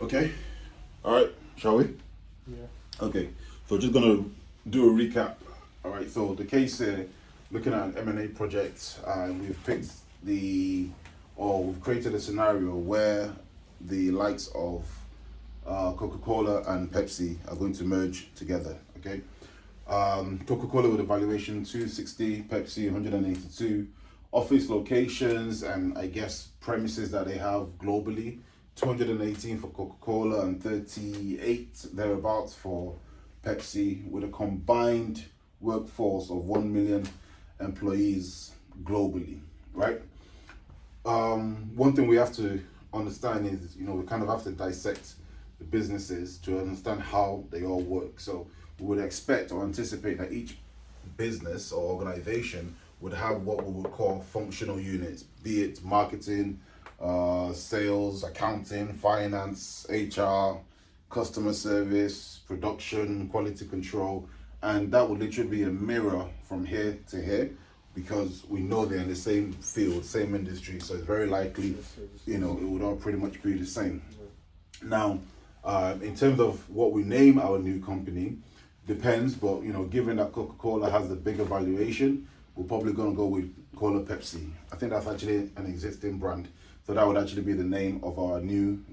Okay. All right. Shall we? Yeah. Okay. So just gonna do a recap. All right. So the case here, looking at an M&A project, we've picked we've created a scenario where the likes of Coca-Cola and Pepsi are going to merge together. Okay. Coca-Cola with a valuation 260, Pepsi 182. Office locations and I guess premises that they have globally, 218 for Coca-Cola and 38 thereabouts for Pepsi, with a combined workforce of 1 million employees globally, right? One thing we have to understand is, we kind of have to dissect the businesses to understand how they all work. So we would expect or anticipate that each business or organization would have what we would call functional units, be it marketing, sales, accounting, finance, HR, customer service, production, quality control, and that would literally be a mirror from here to here because we know they're in the same field, same industry, so it's very likely, it would all pretty much be the same. Now, in terms of what we name our new company, depends, but given that Coca-Cola has the bigger valuation, we're probably going to go with Cola Pepsi. I think that's actually an existing brand, so that would actually be the name of our new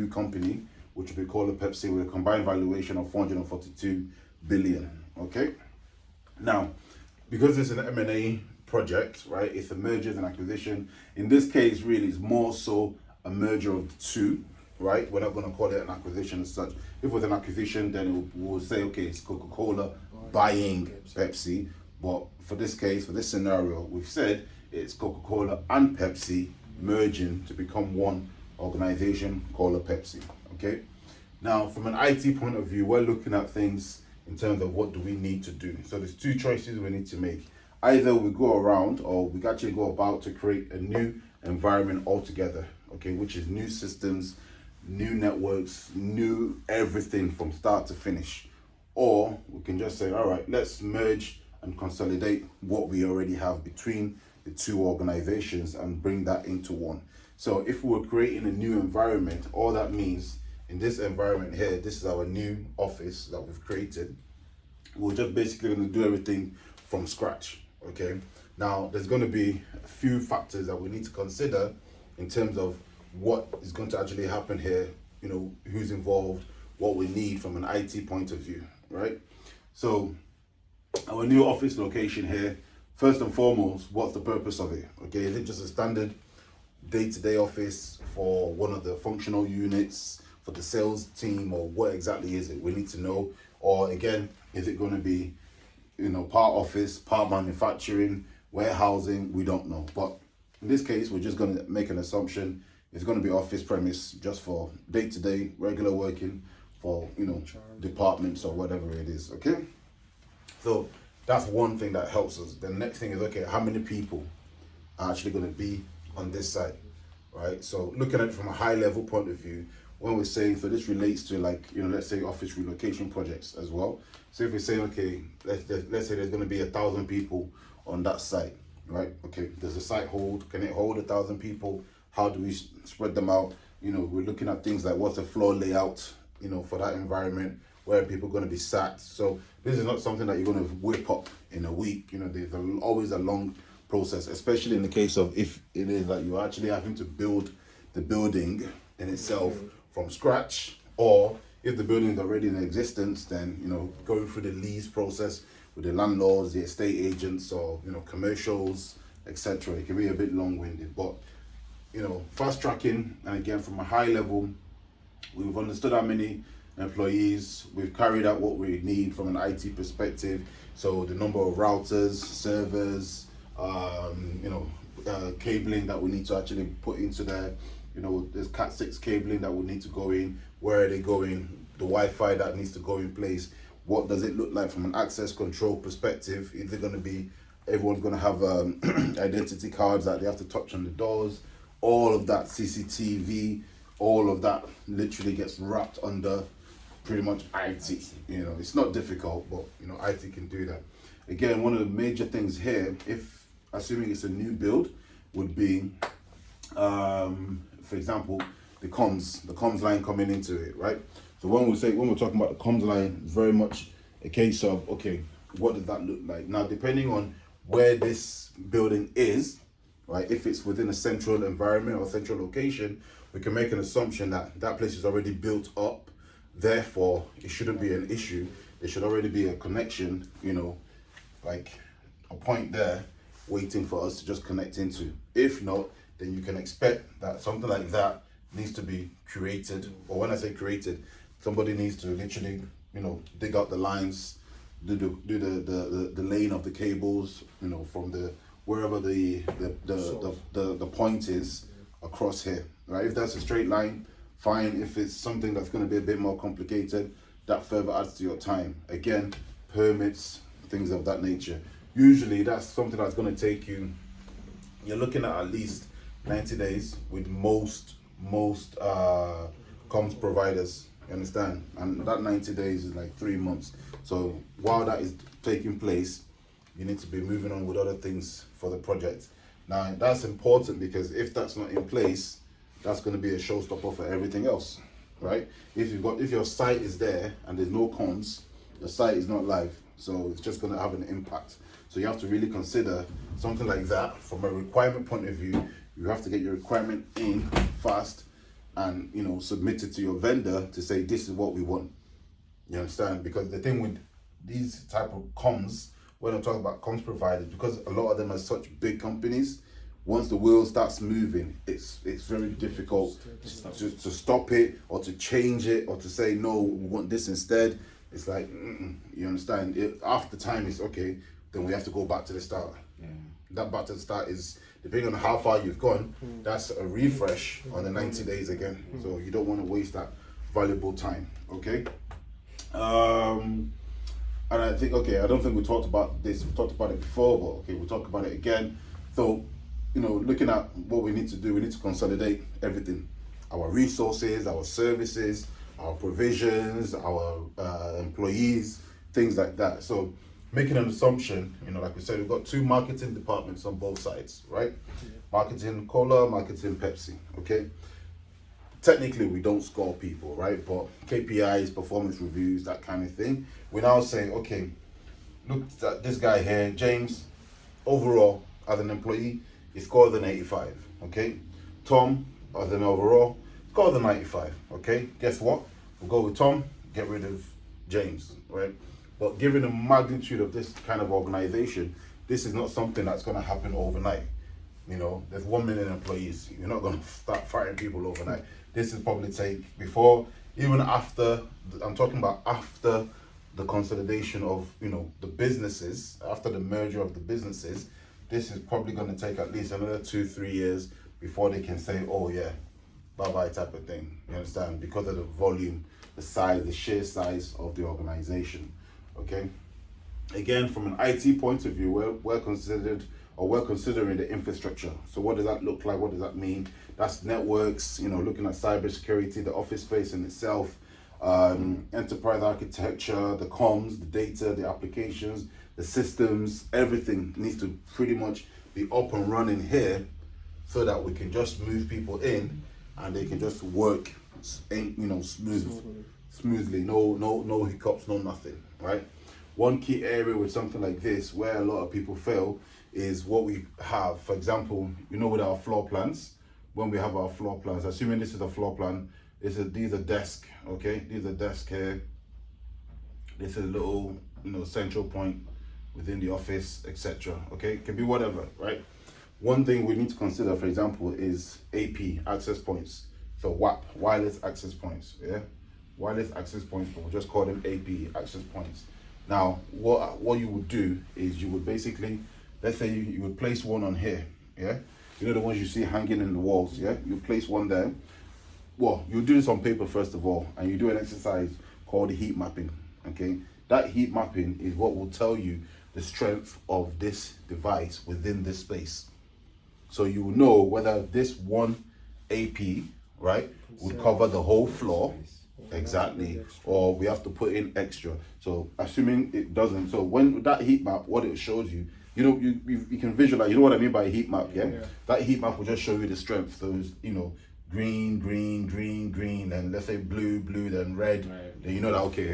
company, which would be Cola Pepsi with a combined valuation of 442 billion. Okay. Now, because it's an M&A project, right? It's a mergers and acquisition. In this case, really, it's more so a merger of the two, right? We're not going to call it an acquisition as such. If it was an acquisition, then we'll say, okay, it's Coca-Cola buying Pepsi. But for this case, for this scenario, we've said it's Coca-Cola and Pepsi merging to become one organization, Cola Pepsi. Okay. Now, from an IT point of view, we're looking at things in terms of what do we need to do. So there's two choices we need to make. Either we go around or we actually go about to create a new environment altogether, okay, which is new systems, new networks, new everything from start to finish. Or we can just say, all right, let's merge and consolidate what we already have between the two organizations and bring that into one. So if we were creating a new environment, all that means in this environment here, this is our new office that we've created. We're just basically going to do everything from scratch, okay? Now, there's going to be a few factors that we need to consider in terms of what is going to actually happen here, who's involved, what we need from an IT point of view, right? So our new office location here, first and foremost, what's the purpose of it? Okay, is it just a standard day-to-day office for one of the functional units, for the sales team, or what exactly is it? We need to know. Or again, is it going to be, part office, part manufacturing, warehousing? We don't know. But in this case, we're just going to make an assumption. It's going to be office premise just for day-to-day, regular working for, departments or whatever it is, okay? So that's one thing that helps us. The next thing is, okay, how many people are actually going to be on this site, right? So looking at it from a high level point of view, when we're saying, so this relates to let's say office relocation projects as well. So if we say, okay, let's say there's going to be 1,000 people on that site, right? Okay, does the site hold? Can it hold 1,000 people? How do we spread them out? We're looking at things like what's the floor layout, for that environment, where people are going to be sat. So this is not something that you're going to whip up in a week. There's always a long process, especially in the case of if it is that you're actually having to build the building in itself from scratch, or if the building is already in existence, then going through the lease process with the landlords, the estate agents, or commercials, etc. It can be a bit long-winded, but fast tracking, and again from a high level, we've understood how many employees, we've carried out what we need from an IT perspective. So the number of routers, servers, cabling that we need to actually put into there. There's Cat6 cabling that will need to go in. Where are they going? The Wi-Fi that needs to go in place. What does it look like from an access control perspective? Is it going to be, everyone's going to have identity cards that they have to touch on the doors? All of that, CCTV, all of that literally gets wrapped under pretty much IT. It's not difficult, but IT can do that. Again, one of the major things here, if assuming it's a new build, would be, for example, the comms line coming into it, right? So when we're talking about the comms line, it's very much a case of, okay, what does that look like? Now, depending on where this building is, right, if it's within a central environment or central location, we can make an assumption that that place is already built up. Therefore, it shouldn't be an issue. There should already be a connection, like a point there waiting for us to just connect into. If not, then you can expect that something like that needs to be created. Or when I say created, somebody needs to literally, dig out the lines, do the laying of the cables, from the wherever the point is across here, right? If that's a straight line, fine. If it's something that's going to be a bit more complicated, that further adds to your time. Again, permits, things of that nature. Usually that's something that's going to take you, you're looking at least 90 days with most comms providers, you understand? And that 90 days is like 3 months. So while that is taking place, you need to be moving on with other things for the project. Now that's important because if that's not in place, that's going to be a showstopper for everything else, right? If your site is there and there's no comms, the site is not live, so it's just going to have an impact. So you have to really consider something like that from a requirement point of view. You have to get your requirement in fast and submit it to your vendor to say this is what we want. You understand? Because the thing with these type of comms, when I'm talking about comms providers, because a lot of them are such big companies, once the wheel starts moving, it's very difficult to stop it or to change it or to say no, we want this instead. It's like you understand? After time is okay, then we have to go back to the start. Yeah. That back to the start is depending on how far you've gone. That's a refresh on the 90 days again. So you don't want to waste that valuable time. Okay. And I think I don't think we talked about this. We talked about it before, but okay, we'll talk about it again. So looking at what we need to do, we need to consolidate everything: our resources, our services, our provisions, our employees, things like that. So making an assumption, like we said, we've got 2 marketing departments on both sides, right? Yeah. Marketing cola, marketing Pepsi, okay? Technically, we don't score people, right? But KPIs, performance reviews, that kind of thing. We now say, okay, look at this guy here, James, overall, as an employee, he scored an 85, okay? Tom, as an overall, scored a 95, okay? Guess what? We'll go with Tom, get rid of James, right? But given the magnitude of this kind of organization, this is not something that's going to happen overnight. There's 1 million employees. You're not going to start firing people overnight. This is probably even after, I'm talking about after the consolidation of, the businesses, after the merger of the businesses, this is probably going to take at least another 2-3 years before they can say, oh yeah, bye-bye type of thing. You understand? Because of the volume, the size, the sheer size of the organization. Okay. Again, from an IT point of view, we're considering the infrastructure. So what does that look like? What does that mean? That's networks, looking at cybersecurity, the office space in itself, enterprise architecture, the comms, the data, the applications, the systems, everything needs to pretty much be up and running here so that we can just move people in and they can just work, smoothly, no hiccups, no nothing, right? One key area with something like this where a lot of people fail is what we have. For example, with our floor plans, when we have our floor plans, assuming this is a floor plan, these are desk, okay? These are desk here. This is a little, central point within the office, etc. Okay, it can be whatever, right? One thing we need to consider, for example, is AP, access points. So WAP, wireless access points, yeah? Wireless access points, but we'll just call them AP, access points. Now, what you would do is you would basically, let's say you would place one on here, yeah? The ones you see hanging in the walls, yeah? You place one there. Well, you do this on paper first of all, and you do an exercise called heat mapping, okay? That heat mapping is what will tell you the strength of this device within this space. So you will know whether this one AP, right, would cover the whole floor, exactly, or we have to put in extra. So assuming it doesn't, so when that heat map, what it shows you, you can visualize, you know what I mean by a heat map, yeah? That heat map will just show you the strength. So, green, green, green, green, and let's say blue, blue, then red, then you know that, okay,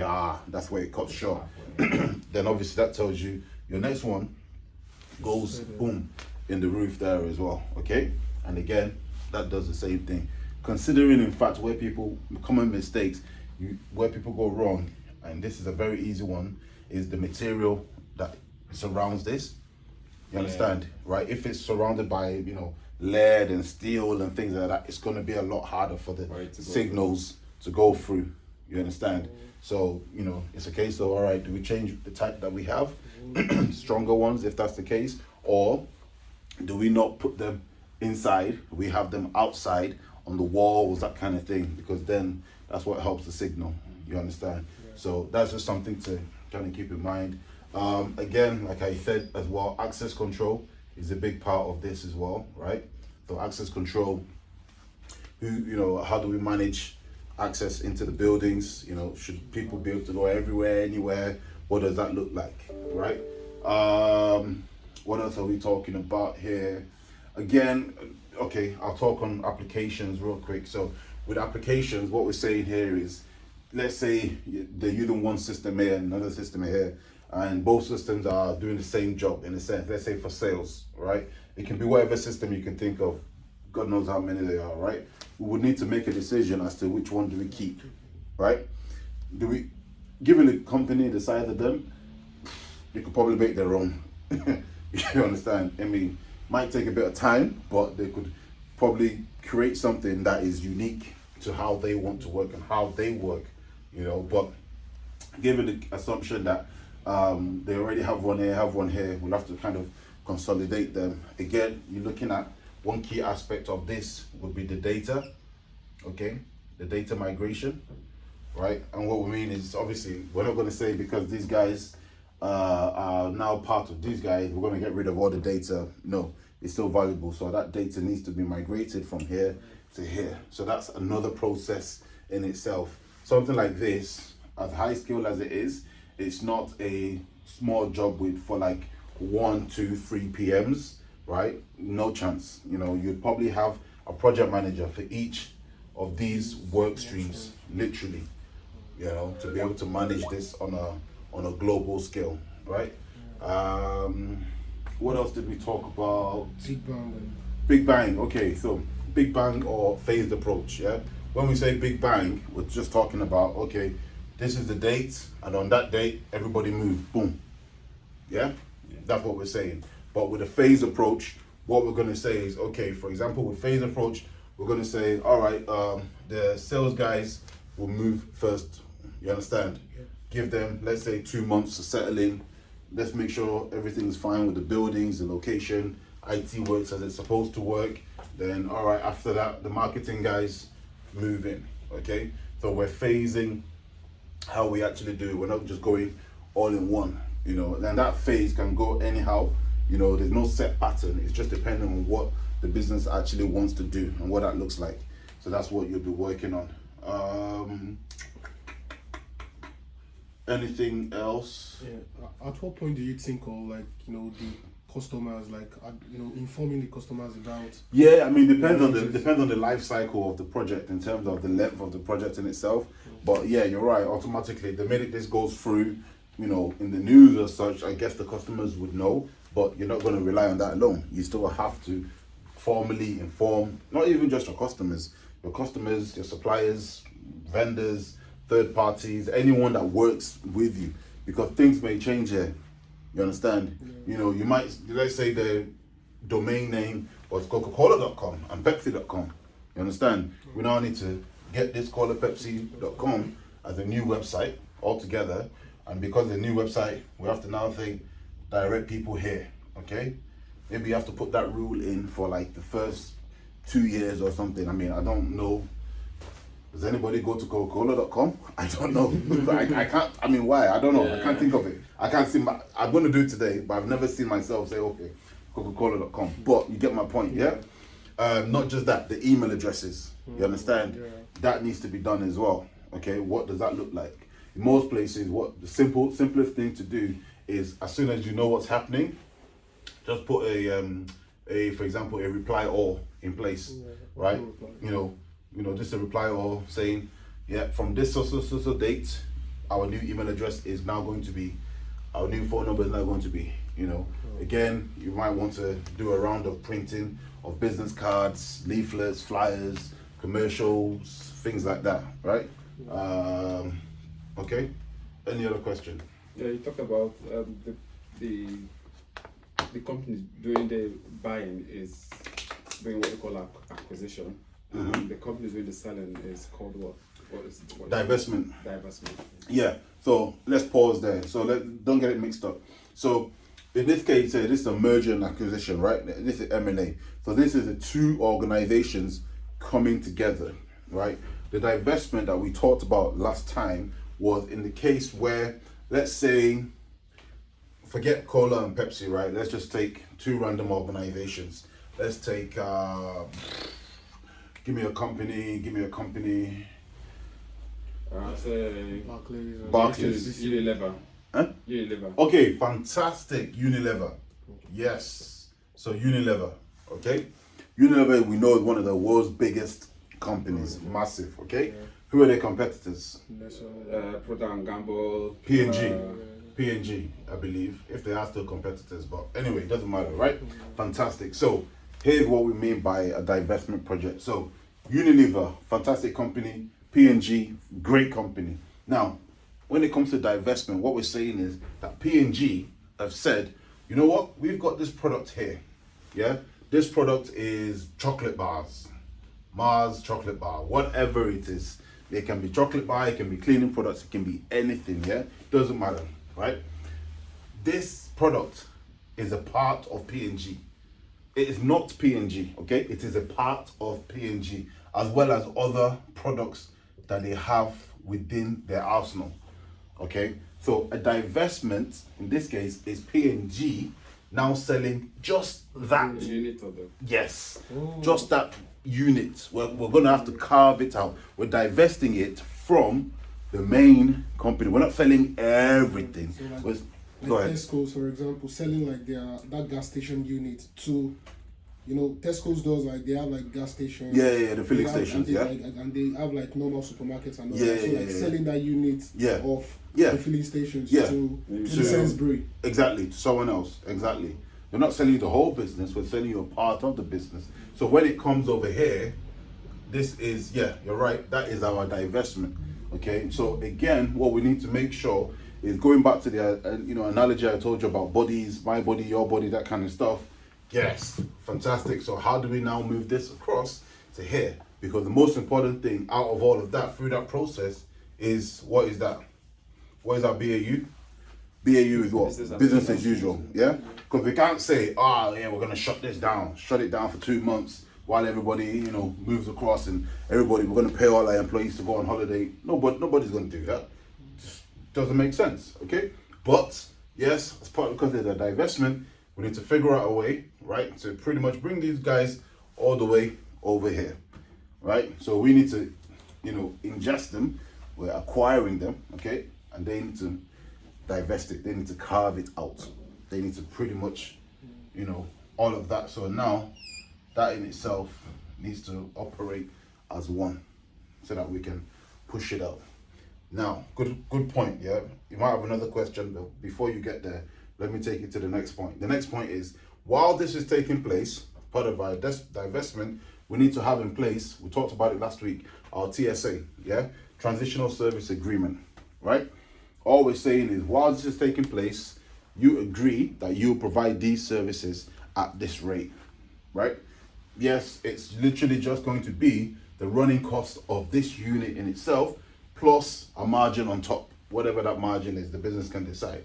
that's where it cuts short. Then obviously that tells you your next one goes boom in the roof there as well, okay? And again, that does the same thing. Considering, in fact, where people, common mistakes, where people go wrong, and this is a very easy one, is the material that surrounds this. You understand, right? If it's surrounded by, you know, lead and steel and things like that, it's going to be a lot harder for the signals to go through. You understand? So, you know, it's a case of, all right, do we change the type that we have, stronger ones if that's the case, or do we not put them inside, we have them outside on the walls, that kind of thing, because then that's what helps the signal. You understand? So that's just something to kind of keep in mind. Again, like I said as well, access control is a big part of this as well, right? So access control, how do we manage access into the buildings? You know, should people be able to go everywhere, anywhere? What does that look like, right? What else are we talking about here? Again, okay, I'll talk on applications real quick. So with applications, what we're saying here is, let's say they're using one system here and another system here, and both systems are doing the same job in a sense. Let's say for sales, right? It can be whatever system you can think of. God knows how many they are, right? We would need to make a decision as to which one do we keep, right? Given the company, the size of them, they could probably make their own. You understand? I mean, might take a bit of time, but they could probably create something that is unique to how they want to work and how they work, you know. But given the assumption that they already have one here, we'll have to kind of consolidate them. Again, you're looking at one key aspect of this would be the data, okay? The data migration, right? And what we mean is, obviously, we're not going to say because these guys are now part of these guys, we're going to get rid of all the data. No, it's still valuable. So that data needs to be migrated from here to here. So that's another process in itself. Something like this, as high skill as it is, it's not a small job for like 1, 2, 3 PMs, right? No chance. You know, you'd probably have a project manager for each of these work streams, literally, you know, to be able to manage this on a global scale, right? What else did we talk about? Big bang. Okay, so big bang or phased approach. Yeah. When we say big bang, we're just talking about, okay, this is the date, and on that date, everybody move. Boom. Yeah. That's what we're saying. But with a phased approach, what we're going to say is, okay, for example, with phased approach, we're going to say, all right, the sales guys will move first. You understand? Yeah. Give them, let's say, 2 months to settle in. Let's make sure everything's fine with the buildings, the location, IT works as it's supposed to work. Then, all right, after that, the marketing guys move in, okay? So we're phasing how we actually do it. We're not just going all in one, you know, and that phase can go anyhow. You know, there's no set pattern. It's just depending on what the business actually wants to do and what that looks like. So that's what you'll be working on. Anything else? Yeah. At what point do you think of, like, you know, the customers, like, you know, informing the customers about? Yeah, I mean, depends on the life cycle of the project in terms of the length of the project in itself. But yeah, you're right. Automatically, the minute this goes through, you know, in the news or such, I guess the customers would know. But you're not going to rely on that alone. You still have to formally inform, not even just your customers, your suppliers, vendors, third parties, anyone that works with you, because things may change here. You understand? Yeah. You know, you might, let's say the domain name was Coca-Cola.com and Pepsi.com. You understand? We now need to get this Cola-Pepsi.com as a new website altogether. And because the new website, we have to now say, direct people here, okay? Maybe you have to put that rule in for like the first 2 years or something. I mean, I don't know. Does anybody go to Coca-Cola.com? I don't know. I can't, I mean, why? I don't know. Yeah. I can't think of it. I can't see I'm going to do it today, but I've never seen myself say, okay, Coca-Cola.com. But you get my point, yeah? Not just that, the email addresses, you understand? Yeah. That needs to be done as well, okay? What does that look like? In most places, what the simplest thing to do is, as soon as you know what's happening, just put for example, a reply all in place, right? You know, just a reply or saying, yeah, from this so date, our new email address is now going to be, our new phone number is now going to be, Again, you might want to do a round of printing of business cards, leaflets, flyers, commercials, things like that, right? Okay. Any other question? Yeah, you talked about the company doing the buying is doing what we call acquisition. The company doing the selling is called what? What is Divestment. Divestment. Yeah. So let's pause there. So don't get it mixed up. So in this case, this is a merger and acquisition, right? This is M&A. So this is the two organizations coming together, right? The divestment that we talked about last time was in the case where, let's say, forget Cola and Pepsi, right? Let's just take two random organizations. Let's take, give me a company. Say Barclays. Unilever. Huh? Unilever. Okay, fantastic. Unilever. Yes. So Unilever, okay? Unilever, we know, is one of the world's biggest companies, massive, okay? Yeah. Who are their competitors? Procter and Gamble. P&G, I believe, if they are still competitors, but anyway, it doesn't matter, right? Fantastic. So here's what we mean by a divestment project. So Unilever, fantastic company. P&G, great company. Now, when it comes to divestment, what we're saying is that P&G have said, you know what, we've got this product here, yeah? This product is chocolate bars, Mars chocolate bar, whatever it is. It can be chocolate bar, it can be cleaning products, it can be anything, yeah? Doesn't matter, right? This product is a part of P&G. It is not P&G, okay? It is a part of P&G, as well as other products that they have within their arsenal, okay? So a divestment, in this case, is P&G now selling just that. Unit of them. Yes, just that unit. We're going to have to carve it out. We're divesting it from the main company. We're not selling everything. So like, Go ahead. Tesco's, for example, selling like that gas station unit to, Tesco's does like they have like gas stations. Yeah, the filling They have- stations, and they, yeah. and they have like normal supermarkets and all Yeah, that. So like yeah. selling that unit Yeah. of Yeah. the filling stations Yeah. to To- Sainsbury. Exactly, to someone else. Exactly. We're not selling you the whole business, we're selling you a part of the business. So when it comes over here, this is, yeah, you're right, that is our divestment. Okay, so again, what we need to make sure is going back to the analogy I told you about bodies, my body, your body, that kind of stuff. Yes, fantastic. So how do we now move this across to here? Because the most important thing out of all of that through that process is, what is that? What is that BAU? BAU is what? Business as usual, yeah? Because we can't say, we're going to shut it down for 2 months while everybody, moves across and we're going to pay all our employees to go on holiday. Nobody's going to do that. Just doesn't make sense, okay? But, yes, as part because there's a divestment, we need to figure out a way, right, to pretty much bring these guys all the way over here, right? So we need to, ingest them. We're acquiring them, okay? And they need to divest it. They need to carve it out. They need to pretty much, all of that. So now that in itself needs to operate as one so that we can push it out. Now, good point, yeah? You might have another question, but before you get there, let me take you to the next point. The next point is, while this is taking place, part of our divestment, we need to have in place, we talked about it last week, our TSA, yeah? Transitional Service Agreement, right? All we're saying is, while this is taking place, you agree that you'll provide these services at this rate, right? Yes, it's literally just going to be the running cost of this unit in itself, plus a margin on top. Whatever that margin is, the business can decide.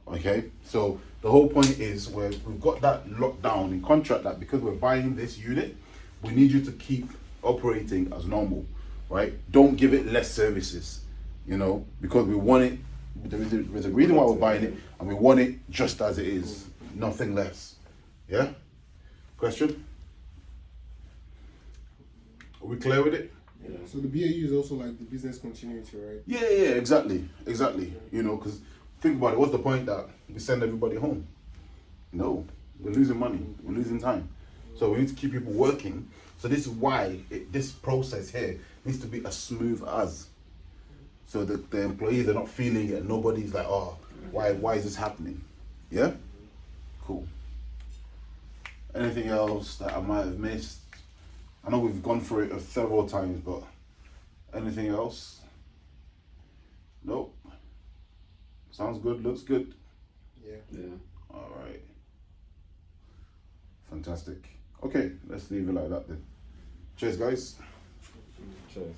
Okay, so the whole point is we've got that locked down in contract that because we're buying this unit, we need you to keep operating as normal, right? Don't give it less services, because we want it. There's a reason why we're buying it, and we want it just as it is, nothing less. Yeah? Question? Are we clear with it? Yeah. So the BAU is also like the business continuity, right? Yeah, exactly. Because think about it, what's the point that we send everybody home? No, we're losing money, we're losing time. So we need to keep people working So this is why this process here needs to be as smooth as. So that the employees are not feeling it. Nobody's like, oh, why is this happening? Yeah? Cool. Anything else that I might have missed? I know we've gone through it several times, but anything else? Nope. Sounds good, looks good. Yeah. All right. Fantastic. Okay, let's leave it like that then. Cheers, guys. Cheers.